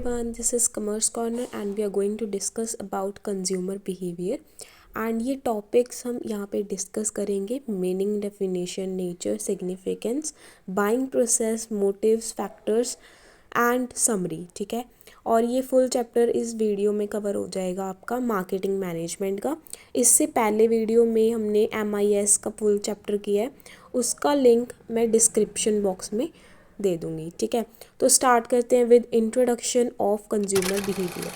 everyone, this is Commerce Corner and we are going to discuss about consumer behavior and ये topics हम यहाँ पे discuss करेंगे meaning, definition, nature, significance, buying process, motives, factors and summary. ठीक है, और ये फुल चैप्टर इस वीडियो में कवर हो जाएगा आपका मार्केटिंग मैनेजमेंट का। इससे पहले वीडियो में हमने MIS का फुल चैप्टर किया है, उसका लिंक मैं डिस्क्रिप्शन बॉक्स में दे दूँगी। ठीक है, तो स्टार्ट करते हैं with introduction of consumer behaviour.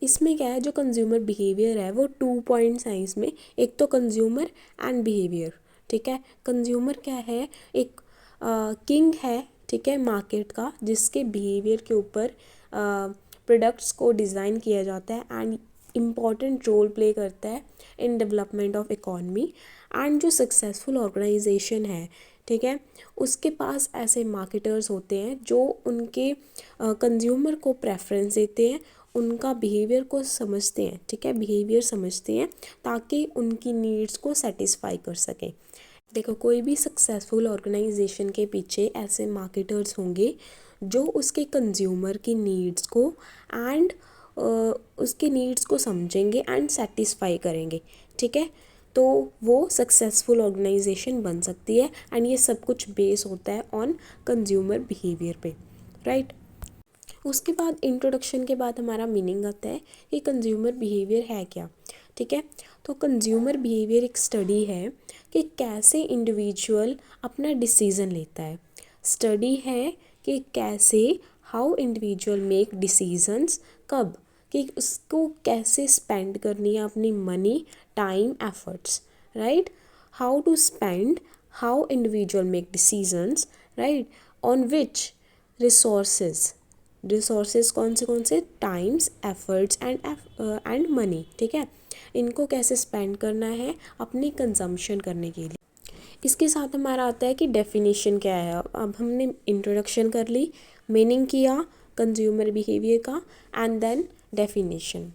इसमें क्या है, जो कंज्यूमर बिहेवियर है वो 2 पॉइंट्स हैं इसमें। एक तो कंज्यूमर एंड बिहेवियर। ठीक है, कंज्यूमर क्या है, एक किंग है, ठीक है, मार्केट का, जिसके बिहेवियर के ऊपर प्रोडक्ट्स को डिज़ाइन किया जाता है एंड इम्पॉर्टेंट रोल प्ले करता है in development of economy. And जो सक्सेसफुल ऑर्गेनाइजेशन है, ठीक है, उसके पास ऐसे मार्केटर्स होते हैं जो उनके कंज्यूमर को प्रेफरेंस देते हैं, उनका बिहेवियर को समझते हैं। ठीक है, बिहेवियर समझते हैं ताकि उनकी नीड्स को सेटिस्फाई कर सकें। देखो, कोई भी सक्सेसफुल ऑर्गेनाइजेशन के पीछे ऐसे मार्केटर्स होंगे जो उसके कंज्यूमर की नीड्स को एंड उसके नीड्स को समझेंगे एंड सेटिस्फाई करेंगे। ठीक है, तो वो सक्सेसफुल ऑर्गेनाइजेशन बन सकती है एंड ये सब कुछ बेस होता है ऑन कंज्यूमर बिहेवियर पे, राइट। उसके बाद इंट्रोडक्शन के बाद हमारा मीनिंग आता है कि कंज्यूमर बिहेवियर है क्या। ठीक है, तो कंज्यूमर बिहेवियर एक स्टडी है कि कैसे इंडिविजुअल अपना डिसीज़न लेता है। स्टडी है कि कैसे हाउ इंडिविजुअल मेक डिसीजंस, कब, कि उसको कैसे स्पेंड करनी है अपनी money, time, efforts, right. How to spend, how individual make decisions, right, on which resources, resources कौन से, टाइम्स, एफर्ट्स एंड मनी। ठीक है, इनको कैसे स्पेंड करना है अपनी कंजम्पशन करने के लिए। इसके साथ हमारा आता है कि डेफिनेशन क्या है। अब हमने इंट्रोडक्शन कर ली, मीनिंग किया कंज्यूमर बिहेवियर का एंड देन डेफिनेशन।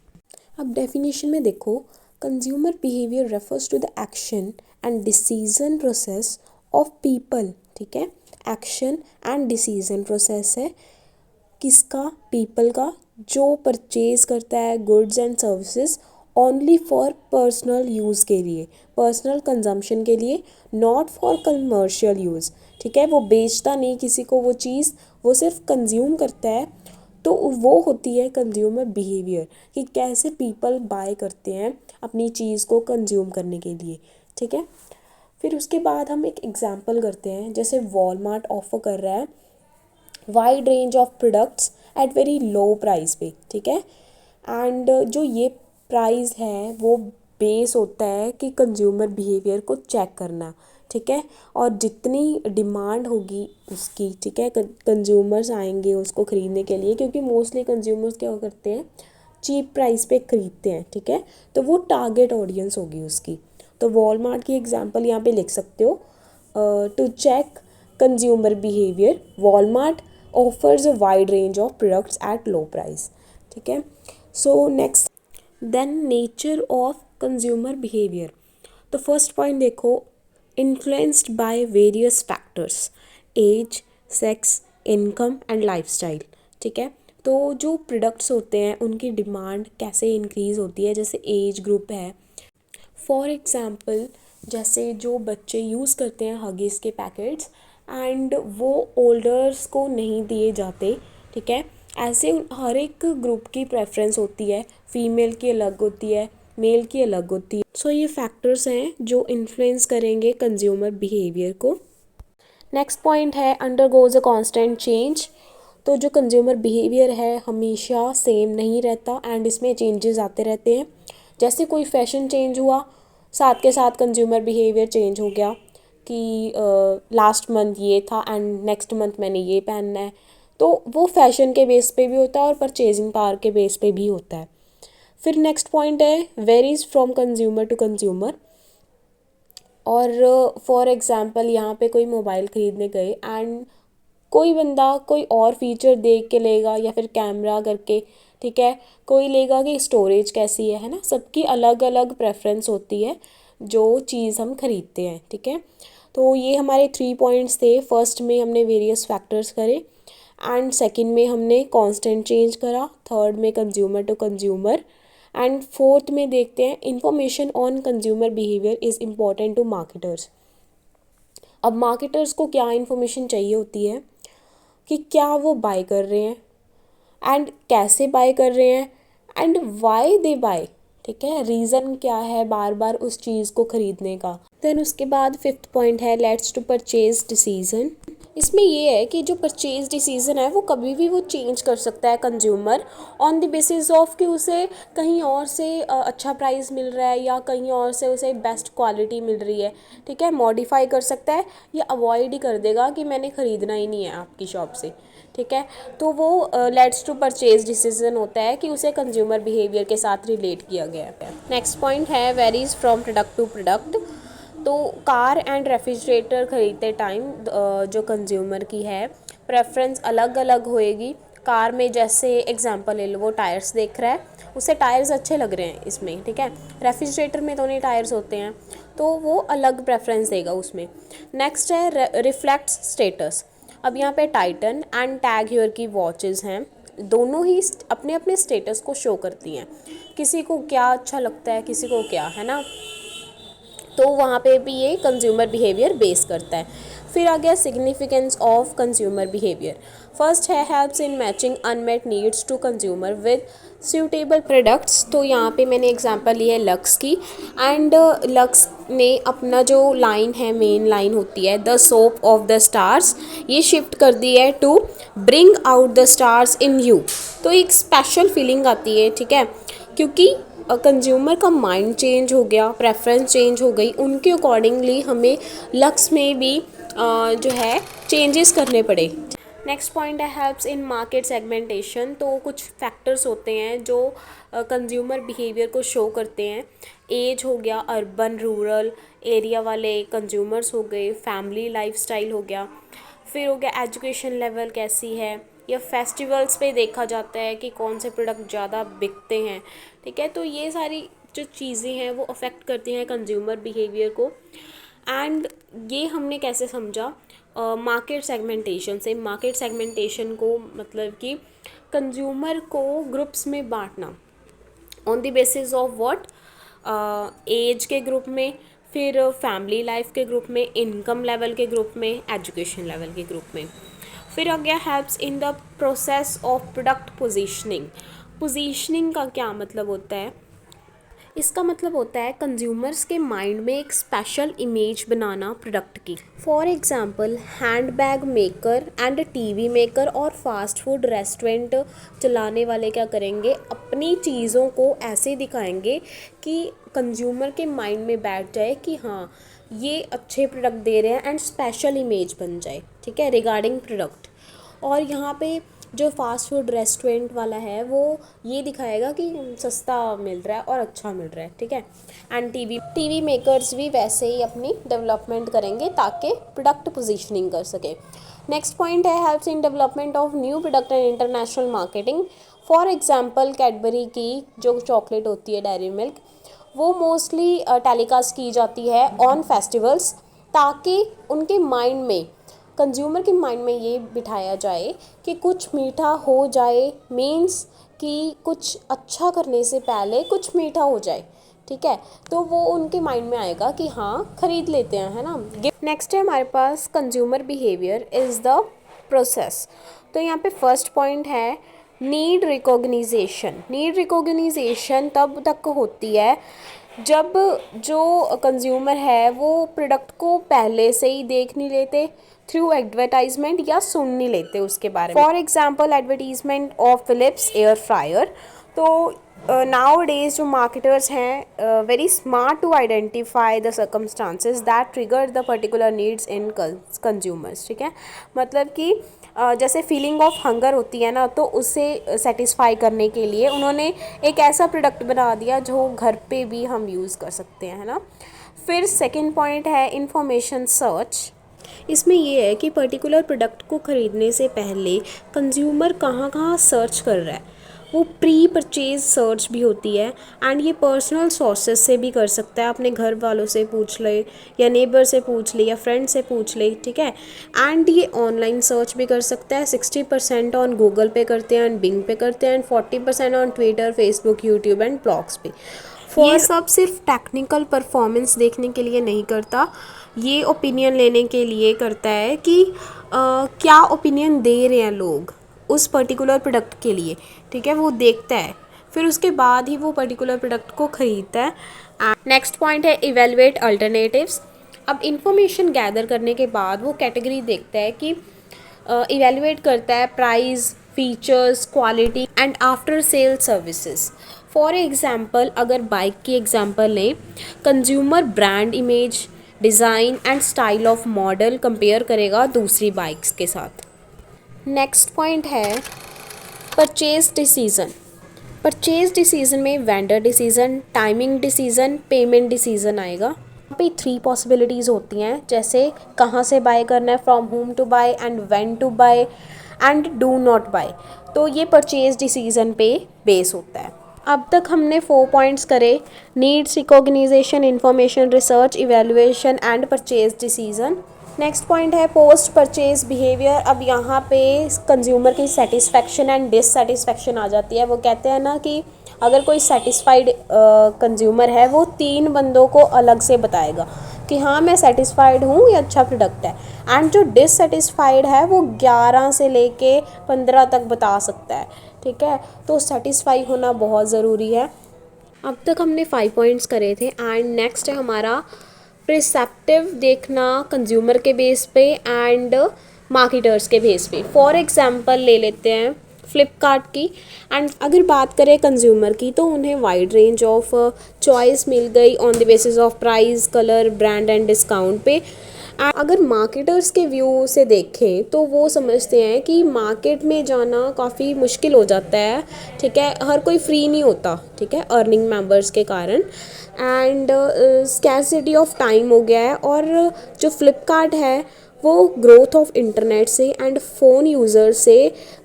अब डेफिनेशन में देखो, consumer behaviour refers to the action and decision process of people. ठीक है, एक्शन एंड डिसीजन प्रोसेस है किसका, पीपल का, जो परचेज करता है goods and services only for personal use के लिए, पर्सनल कंजम्पशन के लिए, नॉट फॉर कमर्शियल यूज़। ठीक है, वो बेचता नहीं किसी को वो चीज़, वो सिर्फ कंज्यूम करता है। तो वो होती है कंज्यूमर बिहेवियर, कि कैसे पीपल बाय करते हैं अपनी चीज़ को कंज्यूम करने के लिए। ठीक है, फिर उसके बाद हम एक एग्जांपल करते हैं, जैसे वॉलमार्ट ऑफर कर रहा है wide range of products at very low price पे। ठीक है, एंड जो ये प्राइस है वो बेस होता है कि कंज्यूमर बिहेवियर को चेक करना। ठीक है, और जितनी डिमांड होगी उसकी, ठीक है, कंज्यूमर्स आएंगे उसको ख़रीदने के लिए, क्योंकि मोस्टली कंज्यूमर्स क्या करते हैं, चीप प्राइस पे ख़रीदते हैं। ठीक है, तो वो टारगेट ऑडियंस होगी उसकी। तो वॉलमार्ट की एग्जांपल यहाँ पे लिख सकते हो, to check consumer behaviour Walmart offers a wide range of products at low price. ठीक है, so next then nature of consumer behaviour. तो फर्स्ट पॉइंट देखो, influenced by various factors, age, sex, income and lifestyle. ठीक है, तो जो products होते हैं उनकी डिमांड कैसे इंक्रीज़ होती है, जैसे एज ग्रुप है। फॉर एग्ज़ाम्पल, जैसे जो बच्चे यूज़ करते हैं हगीज़ के पैकेट्स एंड वो ओल्डर्स को नहीं दिए जाते। ठीक है, ऐसे हर एक ग्रुप की प्रेफरेंस होती है, फीमेल की अलग होती है, मेल की अलग होती है। सो ये फैक्टर्स हैं जो इन्फ्लुएंस करेंगे कंज्यूमर बिहेवियर को। नेक्स्ट पॉइंट है अंडरगोज अ कांस्टेंट चेंज। तो जो कंज्यूमर बिहेवियर है हमेशा सेम नहीं रहता एंड इसमें चेंजेस आते रहते हैं। जैसे कोई फैशन चेंज हुआ, साथ के साथ कंज्यूमर बिहेवियर चेंज हो गया कि लास्ट मंथ ये था एंड नेक्स्ट मंथ मैंने ये पहनना है। तो वो फैशन के बेस पे भी होता है और परचेजिंग पावर के बेस पे भी होता है। फिर नेक्स्ट पॉइंट है varies from consumer to consumer. और फॉर एग्ज़ाम्पल यहाँ पे कोई मोबाइल ख़रीदने गए एंड कोई बंदा कोई और फीचर देख के लेगा या फिर कैमरा करके, ठीक है, कोई लेगा कि स्टोरेज कैसी है ना। सबकी अलग अलग प्रेफरेंस होती है जो चीज़ हम ख़रीदते हैं। ठीक है, तो ये हमारे 3 पॉइंट्स थे। फर्स्ट में हमने वेरियस फैक्टर्स करे एंड सेकंड में हमने कांस्टेंट चेंज करा, थर्ड में consumer to consumer, and fourth में देखते हैं information on consumer behaviour is important to marketers. अब मार्केटर्स को क्या इन्फॉर्मेशन चाहिए होती है कि क्या वो बाय कर रहे हैं एंड कैसे बाय कर रहे हैं एंड वाई दे बाय, ठीक है, रीज़न क्या है बार बार उस चीज़ को ख़रीदने का। देन उसके बाद फिफ्थ पॉइंट है लेट्स टू परचेज डिसीज़न। इसमें ये है कि जो परचेज डिसीज़न है वो कभी भी वो चेंज कर सकता है consumer on the basis of कि उसे कहीं और से अच्छा प्राइस मिल रहा है या कहीं और से उसे बेस्ट क्वालिटी मिल रही है, ठीक है, मॉडिफाई कर सकता है या अवॉइड ही कर देगा कि मैंने ख़रीदना ही नहीं है आपकी शॉप से, ठीक है। तो वो लेट्स टू परचेज डिसीजन होता है कि उसे कंज्यूमर बिहेवियर के साथ रिलेट किया गया है। नेक्स्ट पॉइंट है varies from product to product. तो कार एंड रेफ्रिजरेटर ख़रीदते टाइम जो कंज्यूमर की है प्रेफरेंस अलग अलग होएगी। कार में जैसे एग्जांपल ले लो, वो टायर्स देख रहा है, उसे टायर्स अच्छे लग रहे हैं इसमें, ठीक है। रेफ्रिजरेटर में तो नहीं टायर्स होते हैं, तो वो अलग प्रेफरेंस देगा उसमें। नेक्स्ट है रिफ्लेक्ट्स स्टेटस। अब यहाँ पे टाइटन एंड टैग हेयर की वॉचेस हैं, दोनों ही अपने अपने स्टेटस को शो करती हैं, किसी को क्या अच्छा लगता है किसी को क्या, है ना। तो वहाँ पे भी ये कंज्यूमर बिहेवियर बेस करता है। फिर आ गया significance of consumer behaviour. First है helps in matching unmet needs to consumer with suitable products. तो यहाँ पे मैंने एग्जांपल ली है लक्स की, एंड लक्स ने अपना जो लाइन है, मेन लाइन होती है the soap of the stars, ये शिफ्ट कर दी है to bring out the stars in you. तो एक स्पेशल फीलिंग आती है, ठीक है, क्योंकि कंज्यूमर का माइंड चेंज हो गया, प्रेफरेंस चेंज हो गई, उनके अकॉर्डिंगली हमें लक्स में भी जो है चेंजेस करने पड़े। नेक्स्ट पॉइंट है हेल्प्स इन मार्केट सेगमेंटेशन। तो कुछ फैक्टर्स होते हैं जो कंज्यूमर बिहेवियर को शो करते हैं। एज हो गया, अर्बन रूरल एरिया वाले कंज्यूमर्स हो गए, फैमिली लाइफस्टाइल हो गया, फिर हो गया एजुकेशन लेवल कैसी है, या फेस्टिवल्स पे देखा जाता है कि कौन से प्रोडक्ट ज़्यादा बिकते हैं, ठीक है। तो ये सारी जो चीज़ें हैं वो अफेक्ट करती हैं कंज्यूमर बिहेवियर को। एंड ये हमने कैसे समझा, मार्केट सेगमेंटेशन से। मार्केट सेगमेंटेशन को मतलब कि कंज्यूमर को ग्रुप्स में बांटना on the basis of what, age के ग्रुप में, फिर फैमिली लाइफ के ग्रुप में, इनकम लेवल के ग्रुप में, एजुकेशन लेवल के ग्रुप में। फिर आ गया helps in the process of product positioning. Positioning का क्या मतलब होता है, इसका मतलब होता है कंज्यूमर्स के माइंड में एक स्पेशल इमेज बनाना प्रोडक्ट की। For example hand bag maker and TV maker और फास्ट फूड रेस्टोरेंट चलाने वाले क्या करेंगे, अपनी चीज़ों को ऐसे दिखाएंगे कि कंज्यूमर के माइंड में बैठ जाए कि हाँ ये अच्छे प्रोडक्ट दे रहे हैं एंड स्पेशल इमेज बन जाए, ठीक है, रिगार्डिंग प्रोडक्ट। और यहाँ पे जो फास्ट फूड रेस्टोरेंट वाला है वो ये दिखाएगा कि सस्ता मिल रहा है और अच्छा मिल रहा है, ठीक है। एंड टीवी मेकर्स भी वैसे ही अपनी डेवलपमेंट करेंगे ताकि प्रोडक्ट पोजीशनिंग कर सके। नेक्स्ट पॉइंट है helps in development of new product and international marketing. For example Cadbury की जो चॉकलेट होती है डेयरी मिल्क, वो मोस्टली टेलीकास्ट की जाती है ऑन फेस्टिवल्स ताकि उनके माइंड में, कंज्यूमर के माइंड में ये बिठाया जाए कि कुछ मीठा हो जाए, मीन्स कि कुछ अच्छा करने से पहले कुछ मीठा हो जाए, ठीक है। तो वो उनके माइंड में आएगा कि हाँ खरीद लेते हैं, है ना। नेक्स्ट है हमारे पास consumer behaviour is the process. तो यहाँ पे फर्स्ट पॉइंट है नीड रिकॉग्निजेशन। नीड रिकॉग्निजेशन तब तक होती है जब जो कंज्यूमर है वो प्रोडक्ट को पहले से ही देख नहीं लेते थ्रू एडवर्टाइजमेंट या सुन नहीं लेते उसके बारे में। For example advertisement of Philips air fryer. तो नाउ डेज जो मार्केटर्स हैं very smart to identify the circumstances that trigger the particular needs in consumers, ठीक है। मतलब कि जैसे फीलिंग ऑफ हंगर होती है ना, तो उसे सेटिस्फाई करने के लिए उन्होंने एक ऐसा प्रोडक्ट बना दिया जो घर पे भी हम यूज़ कर सकते हैं, है ना। फिर सेकंड पॉइंट है इंफॉर्मेशन सर्च। इसमें ये है कि पर्टिकुलर प्रोडक्ट को ख़रीदने से पहले कंज्यूमर कहाँ कहाँ सर्च कर रहा है, वो प्री परचेज सर्च भी होती है। एंड ये पर्सनल सोर्सेज से भी कर सकता है, अपने घर वालों से पूछ ले या नेबर से पूछ ले या फ्रेंड से पूछ ले, ठीक है। एंड ये ऑनलाइन सर्च भी कर सकता है। 60% ऑन गूगल पे करते हैं एंड बिंग पे करते हैं and 40% on Twitter, Facebook, YouTube and blogs पे। ये सब सिर्फ टेक्निकल परफॉर्मेंस देखने के लिए नहीं करता, ये ओपिनियन लेने के लिए करता है कि क्या ओपिनियन दे रहे हैं लोग उस पर्टिकुलर प्रोडक्ट के लिए, ठीक है। वो देखता है, फिर उसके बाद ही वो पर्टिकुलर प्रोडक्ट को ख़रीदता है। नेक्स्ट पॉइंट है इवेलुएट अल्टरनेटिव्स। अब इंफॉर्मेशन गैदर करने के बाद वो कैटेगरी देखता है कि इवेलुएट करता है price, features, quality and after sale services. For example अगर बाइक की एग्जांपल लें, consumer brand image, design and style of model compare करेगा दूसरी बाइक्स के साथ। नेक्स्ट पॉइंट है परचेज डिसीज़न। परचेज डिसीज़न में vendor decision, timing decision, payment decision आएगा। यहाँ पे 3 पॉसिबिलिटीज़ होती हैं, जैसे कहाँ से बाय करना है, from home to buy and when to buy and do not buy. तो ये परचेज डिसीज़न पे बेस होता है। अब तक हमने 4 पॉइंट्स करे, needs, recognization, information, research, evaluation and purchase decision. Next point है पोस्ट परचेज बिहेवियर। अब यहाँ पे कंज्यूमर की सेटिस्फेक्शन एंड डिससेटिस्फेक्शन आ जाती है। वो कहते हैं ना कि अगर कोई सेटिस्फाइड कंज्यूमर है वो 3 बंदों को अलग से बताएगा कि हाँ मैं सेटिस्फाइड हूँ, ये अच्छा प्रोडक्ट है। एंड जो डिससेटिस्फाइड है वो 11 से लेके 15 तक बता सकता है, ठीक है। तो सेटिस्फाई होना बहुत ज़रूरी है। अब तक हमने 5 पॉइंट्स करे थे एंड नेक्स्ट है हमारा प्रिसेप्टिव देखना कंज्यूमर के बेस पे एंड मार्केटर्स के बेस पे। फॉर एग्जांपल ले लेते हैं फ्लिपकार्ट की। एंड अगर बात करें कंज्यूमर की तो उन्हें वाइड रेंज ऑफ चॉइस मिल गई on the basis of price, colour, brand and discount पे। अगर मार्केटर्स के व्यू से देखें तो वो समझते हैं कि मार्केट में जाना काफ़ी मुश्किल हो जाता है, ठीक है। हर कोई फ्री नहीं होता, ठीक है, अर्निंग मेंबर्स के कारण। एंड स्कैरसिटी ऑफ टाइम हो गया है। और जो फ्लिपकार्ट है वो ग्रोथ ऑफ इंटरनेट से एंड फ़ोन यूज़र से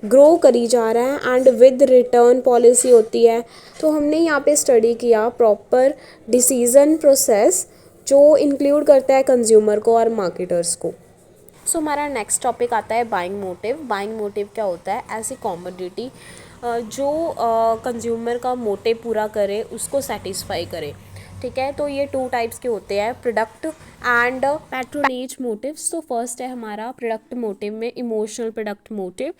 ग्रो करी जा रहा है एंड विद रिटर्न पॉलिसी होती है। तो हमने यहाँ पे स्टडी किया प्रॉपर डिसीज़न प्रोसेस जो इंक्लूड करता है कंज्यूमर को और मार्केटर्स को। सो हमारा नेक्स्ट टॉपिक आता है बाइंग मोटिव। बाइंग मोटिव क्या होता है? ऐसी कॉमोडिटी जो कंज्यूमर का मोटिव पूरा करे, उसको सेटिस्फाई करे, ठीक है। तो ये 2 टाइप्स के होते हैं, प्रोडक्ट एंड पैट्रोनेज मोटिव्स। तो फर्स्ट है हमारा प्रोडक्ट मोटिव में इमोशनल प्रोडक्ट मोटिव।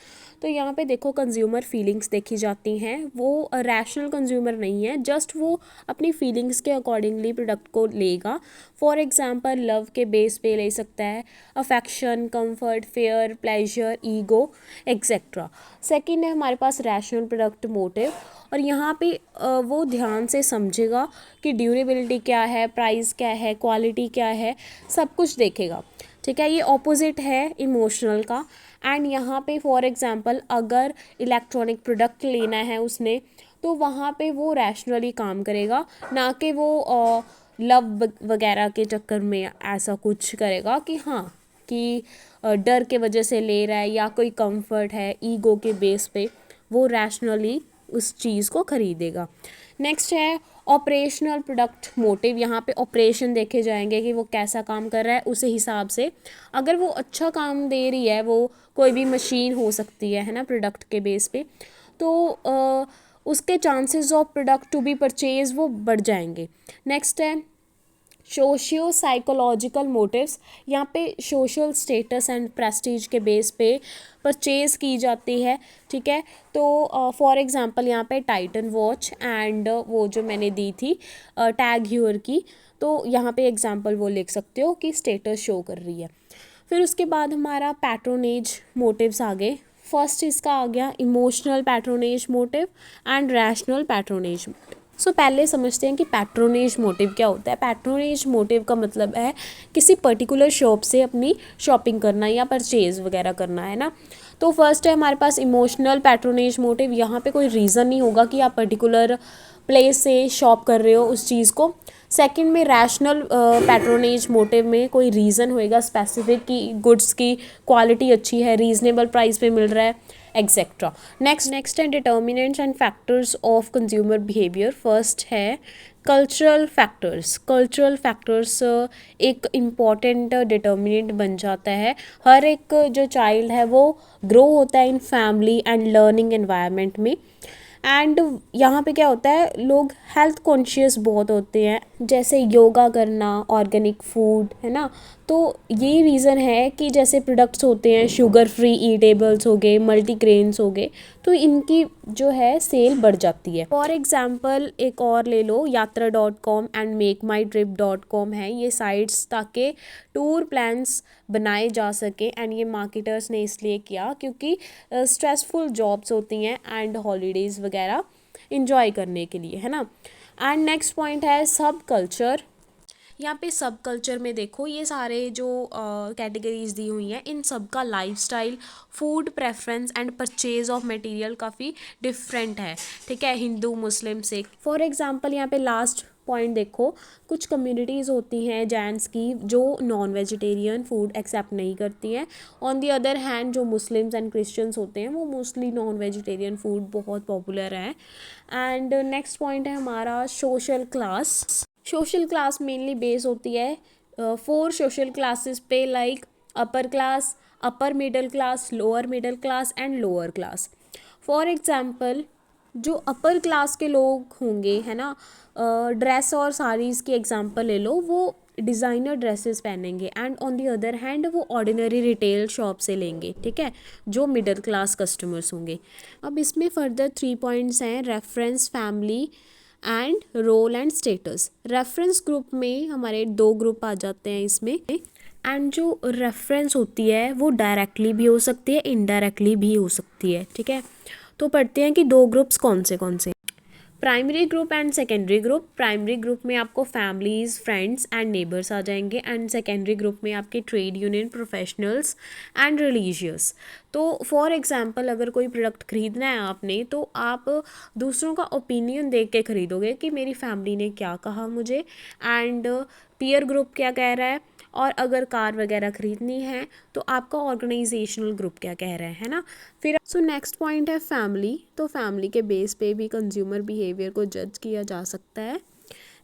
तो यहाँ पे देखो कंज्यूमर फीलिंग्स देखी जाती हैं, वो रैशनल कंज्यूमर नहीं है, जस्ट वो अपनी फीलिंग्स के अकॉर्डिंगली प्रोडक्ट को लेगा। फॉर एग्जांपल लव के बेस पे ले सकता है, affection, comfort, fair, pleasure, ego etcetera. Second है हमारे पास रैशनल प्रोडक्ट मोटिव, और यहाँ पे वो ध्यान से समझेगा कि ड्यूरेबिलिटी क्या है, प्राइस क्या है, क्वालिटी क्या है, सब कुछ देखेगा, ठीक है। ये ऑपोजिट है इमोशनल का। एंड यहाँ पे फॉर एग्जांपल अगर इलेक्ट्रॉनिक प्रोडक्ट लेना है उसने, तो वहाँ पे वो रैशनली काम करेगा, ना कि वो लव वगैरह के चक्कर में ऐसा कुछ करेगा कि हाँ कि डर के वजह से ले रहा है या कोई कंफर्ट है, ईगो के बेस पे वो रैशनली उस चीज़ को ख़रीदेगा। नेक्स्ट है ऑपरेशनल प्रोडक्ट मोटिव। यहाँ पे ऑपरेशन देखे जाएंगे कि वो कैसा काम कर रहा है, उस हिसाब से अगर वो अच्छा काम दे रही है, वो कोई भी मशीन हो सकती है ना, प्रोडक्ट के बेस पे, तो उसके chances of product to be purchase वो बढ़ जाएंगे। नेक्स्ट है सोशियो साइकोलॉजिकल मोटिव्स। यहाँ पे सोशल स्टेटस एंड प्रेस्टीज के बेस पे परचेज़ की जाती है, ठीक है। तो फॉर एग्जांपल यहाँ पे टाइटन वॉच एंड वो जो मैंने दी थी टैग ह्यूर की, तो यहाँ पे एग्जांपल वो लिख सकते हो कि स्टेटस शो कर रही है। फिर उसके बाद हमारा पैट्रोनेज मोटिव्स आ गए। फर्स्ट इसका आ गया emotional patronage motive and rational patronage motive. So पहले समझते हैं कि पैट्रोनेज मोटिव क्या होता है। पैट्रोनेज मोटिव का मतलब है किसी पर्टिकुलर शॉप से अपनी शॉपिंग करना या परचेज़ वगैरह करना, है ना। तो फर्स्ट है हमारे पास इमोशनल पैट्रोनेज मोटिव। यहाँ पे कोई रीज़न नहीं होगा कि आप पर्टिकुलर प्लेस से शॉप कर रहे हो उस चीज़ को। सेकंड में रैशनल पैट्रोनेज मोटिव में कोई रीज़न होएगा स्पेसिफिक कि गुड्स की क्वालिटी अच्छी है, रीजनेबल प्राइस पे मिल रहा है, एक्सेट्रा। नेक्स्ट है determinants and factors of consumer behaviour. First है कल्चरल फैक्टर्स। कल्चरल फैक्टर्स एक इम्पॉर्टेंट डिटर्मिनेंट बन जाता है। हर एक जो चाइल्ड है वो ग्रो होता है in family and learning environment में। एंड यहाँ पे क्या होता है, लोग हेल्थ कॉन्शियस बहुत होते हैं, जैसे योगा करना, ऑर्गेनिक फूड, है ना। तो ये रीज़न है कि जैसे प्रोडक्ट्स होते हैं शुगर फ्री ईटेबल्स हो गए, मल्टीग्रेन्स हो गए, तो इनकी जो है सेल बढ़ जाती है। फॉर एग्जांपल एक और ले लो, यात्रा.com एंड मेकमाईट्रिप.com है ये साइट्स, ताकि टूर प्लान्स बनाए जा सके। एंड ये मार्केटर्स ने इसलिए किया क्योंकि स्ट्रेसफुल जॉब्स होती हैं एंड हॉलीडेज़ वगैरह इंजॉय करने के लिए, है ना। एंड नेक्स्ट पॉइंट है सब कल्चर। यहाँ पे सब कल्चर में देखो ये सारे जो कैटेगरीज दी हुई हैं, इन सब का lifestyle, food preference and purchase of material काफ़ी डिफरेंट है, ठीक है, हिंदू मुस्लिम सिख। फॉर एग्जांपल यहाँ पे लास्ट पॉइंट देखो, कुछ कम्युनिटीज़ होती हैं जैंट्स की जो नॉन वेजिटेरियन फूड एक्सेप्ट नहीं करती हैं। ऑन दी अदर हैंड जो मुस्लिम्स एंड क्रिश्चियंस होते हैं वो मोस्टली नॉन वेजिटेरियन फूड बहुत पॉपुलर है। एंड नेक्स्ट पॉइंट है हमारा social class. Social class mainly base होती है 4 सोशल क्लासेस पे, like upper class, upper middle class, lower middle class and lower class. For example जो अपर क्लास के लोग होंगे, है ना, ड्रेस और साड़ीज़ की एग्जांपल ले लो, वो डिज़ाइनर ड्रेसेस पहनेंगे। And on the other hand वो ऑर्डिनरी रिटेल शॉप से लेंगे, ठीक है, जो मिडिल क्लास कस्टमर्स होंगे। अब इसमें फर्दर 3 पॉइंट्स हैं, reference, family and role and status. Reference group में हमारे 2 ग्रुप आ जाते हैं इसमें। एंड जो रेफरेंस होती है वो डायरेक्टली भी हो सकती है, इनडायरेक्टली भी हो सकती है, ठीक है। तो पढ़ते हैं कि 2 ग्रुप्स कौन से। Primary group and secondary group. Primary group में आपको फैमिलीज़, फ्रेंड्स एंड नेबर्स आ जाएंगे। एंड सेकेंडरी ग्रुप में आपके trade union, professionals and religious. तो फॉर एग्जांपल अगर कोई प्रोडक्ट ख़रीदना है आपने, तो आप दूसरों का ओपिनियन देख के ख़रीदोगे कि मेरी फैमिली ने क्या कहा मुझे, एंड पीयर ग्रुप क्या कह रहा है, और अगर कार वगैरह ख़रीदनी है तो आपका ऑर्गेनाइजेशनल ग्रुप क्या कह रहा है ना। फिर नेक्स्ट पॉइंट है फैमिली। तो फैमिली के बेस पे भी कंज्यूमर बिहेवियर को जज किया जा सकता है,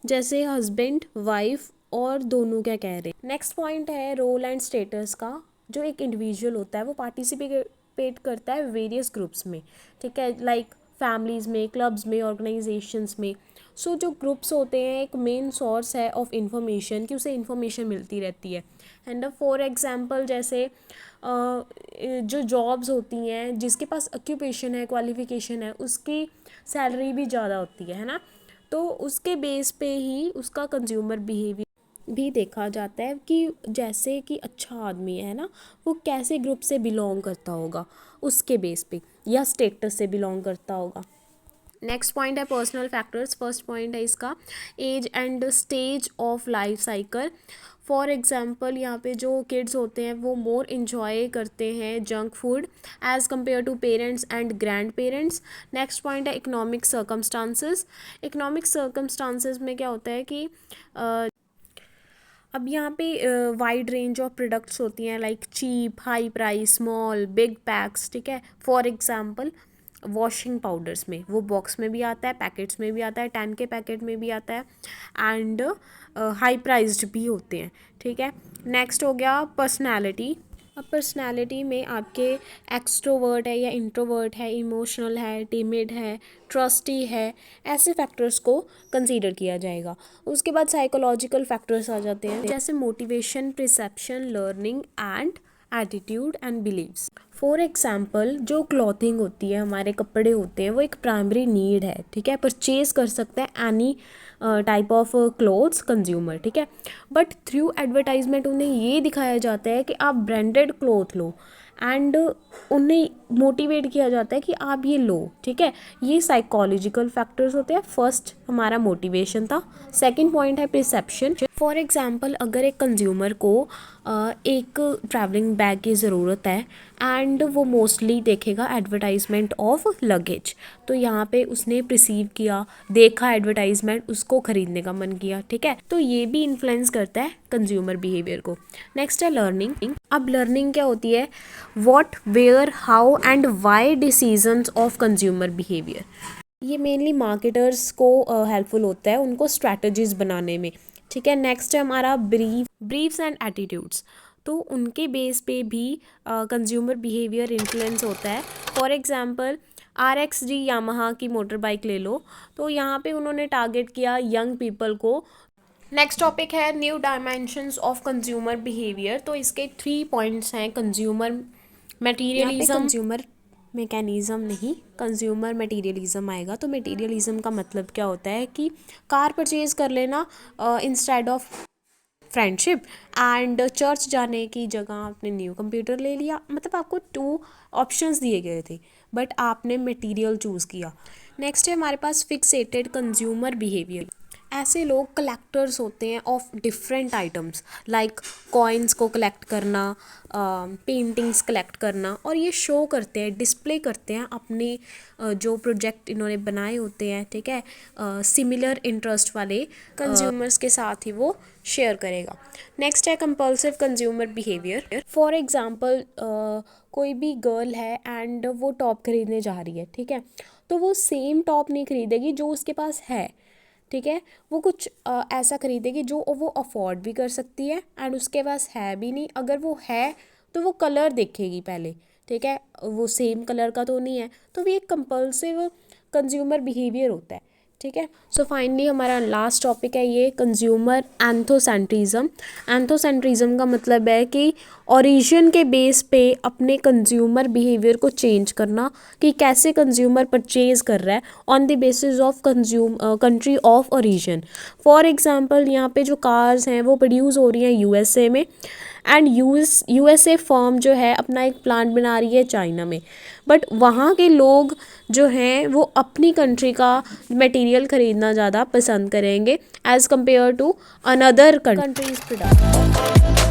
जैसे हस्बैंड, वाइफ और दोनों क्या कह रहे हैं। नेक्स्ट पॉइंट है रोल एंड स्टेटस का। जो एक इंडिविजुअल होता है वो पार्टिसिपेट करता है वेरियस ग्रुप्स में, ठीक है, लाइक फैमिलीज़ में, क्लब्स में, ऑर्गेनाइजेशंस में। सो जो ग्रुप्स होते हैं एक मेन सोर्स है ऑफ इंफॉर्मेशन, कि उसे इंफॉर्मेशन मिलती रहती है। एंड फॉर एग्जांपल जैसे जो जॉब्स होती हैं, जिसके पास ऑक्यूपेशन है, क्वालिफिकेशन है, उसकी सैलरी भी ज़्यादा होती है ना। तो उसके बेस पे ही उसका कंज्यूमर बिहेवियर भी देखा जाता है कि जैसे कि अच्छा आदमी है ना, वो कैसे ग्रुप से बिलोंग करता होगा उसके बेस पे, या स्टेटस से बिलोंग करता होगा। नेक्स्ट पॉइंट है पर्सनल फैक्टर्स। फर्स्ट पॉइंट है इसका age and stage of life cycle. For example यहाँ पे जो किड्स होते हैं वो मोर इन्जॉय करते हैं junk food as compare to parents and grandparents. Next point है इकोनॉमिक सर्कमस्टांसेस। इकोनॉमिक सर्कमस्टांसेस में क्या होता है कि अब यहाँ पे वाइड रेंज ऑफ प्रोडक्ट्स होती हैं, like cheap, high price, small, big packs, ठीक है। फॉर एग्जांपल वॉशिंग पाउडर्स में वो बॉक्स में भी आता है, पैकेट्स में भी आता है, 10 के पैकेट में भी आता है, एंड हाई प्राइस्ड भी होते हैं, ठीक है। नेक्स्ट हो गया पर्सनैलिटी। अब पर्सनैलिटी में आपके एक्सट्रोवर्ट है या इंट्रोवर्ट है, इमोशनल है, टिमिड है, ट्रस्टी है, ऐसे फैक्टर्स को कंसीडर किया जाएगा। उसके बाद साइकोलॉजिकल फैक्टर्स आ जाते हैं, जैसे motivation, perception, learning and attitude and beliefs. For example जो क्लॉथिंग होती है, हमारे कपड़े होते हैं, वो एक प्राइमरी नीड है, ठीक है, परचेज कर सकते हैं any type of clothes consumer, ठीक है। बट थ्रू एडवर्टाइजमेंट उन्हें ये दिखाया जाता है कि आप ब्रांडेड क्लोथ लो, एंड उन्हें मोटिवेट किया जाता है कि आप ये लो, ठीक है। ये साइकोलॉजिकल फैक्टर्स होते हैं। फर्स्ट हमारा मोटिवेशन था, सेकंड पॉइंट है परसेप्शन। फॉर एग्जांपल अगर एक कंज्यूमर को एक ट्रैवलिंग बैग की ज़रूरत है, एंड वो मोस्टली देखेगा एडवर्टाइजमेंट ऑफ लगेज, तो यहाँ पे उसने रिसीव किया, देखा एडवर्टाइजमेंट, उसको खरीदने का मन किया, ठीक है। तो ये भी इन्फ्लुएंस करता है कंज्यूमर बिहेवियर को। नेक्स्ट है लर्निंग। अब लर्निंग क्या होती है? What, where, how and why decisions of consumer behaviour. ये मेनली मार्केटर्स को हेल्पफुल होता है उनको स्ट्रैटेजीज बनाने में, ठीक है। नेक्स्ट है हमारा ब्रीफ्स एंड एटीट्यूड्स। तो उनके बेस पे भी कंज्यूमर बिहेवियर इन्फ्लुएंस होता है। फॉर एग्जांपल RXD यामाहा की मोटर बाइक ले लो, तो यहाँ पे उन्होंने टारगेट किया यंग पीपल को। नेक्स्ट टॉपिक है new dimensions of consumer behaviour. तो इसके 3 पॉइंट्स हैं। कंज्यूमर मटेरियलिज्म, कंज्यूमर मैकेनिज्म नहीं, कंज्यूमर मटेरियलिज्म आएगा। तो मटेरियलिज्म का मतलब क्या होता है कि कार परचेज कर लेना instead of friendship, and church जाने की जगह आपने न्यू कंप्यूटर ले लिया। मतलब आपको 2 ऑप्शंस दिए गए थे बट आपने मटेरियल चूज़ किया। नेक्स्ट है हमारे पास फिक्सेटेड कंज्यूमर बिहेवियर। ऐसे लोग कलेक्टर्स होते हैं of different items, like coins को कलेक्ट करना, पेंटिंग्स कलेक्ट करना, और ये शो करते हैं, डिस्प्ले करते हैं अपने जो प्रोजेक्ट इन्होंने बनाए होते हैं, ठीक है, सिमिलर इंटरेस्ट वाले कंज्यूमर्स के साथ ही वो शेयर करेगा। नेक्स्ट है compulsive consumer behaviour. For example कोई भी गर्ल है एंड वो टॉप खरीदने जा रही है, ठीक है, तो वो सेम टॉप नहीं खरीदेगी जो उसके पास है, ठीक है। वो कुछ ऐसा खरीदेगी जो वो अफोर्ड भी कर सकती है एंड उसके पास है भी नहीं। अगर वो है तो वो कलर देखेगी पहले, ठीक है, वो सेम कलर का तो नहीं है। तो वो एक कंपल्सिव कंज्यूमर बिहेवियर होता है, ठीक है। सो फाइनली हमारा लास्ट टॉपिक है ये कंज्यूमर एंथोसेंट्रिज्म। एंथोसेंट्रिज्म का मतलब है कि ओरिजिन के बेस पे अपने कंज्यूमर बिहेवियर को चेंज करना, कि कैसे कंज्यूमर परचेज कर रहा है on the basis of country of origin. For example यहाँ पे जो कार्स हैं वो प्रोड्यूस हो रही हैं USA में, एंड USA फर्म जो है अपना एक प्लांट बना रही है चाइना में, बट वहाँ के लोग जो हैं वो अपनी कंट्री का मटेरियल खरीदना ज़्यादा पसंद करेंगे as compare to another countries product.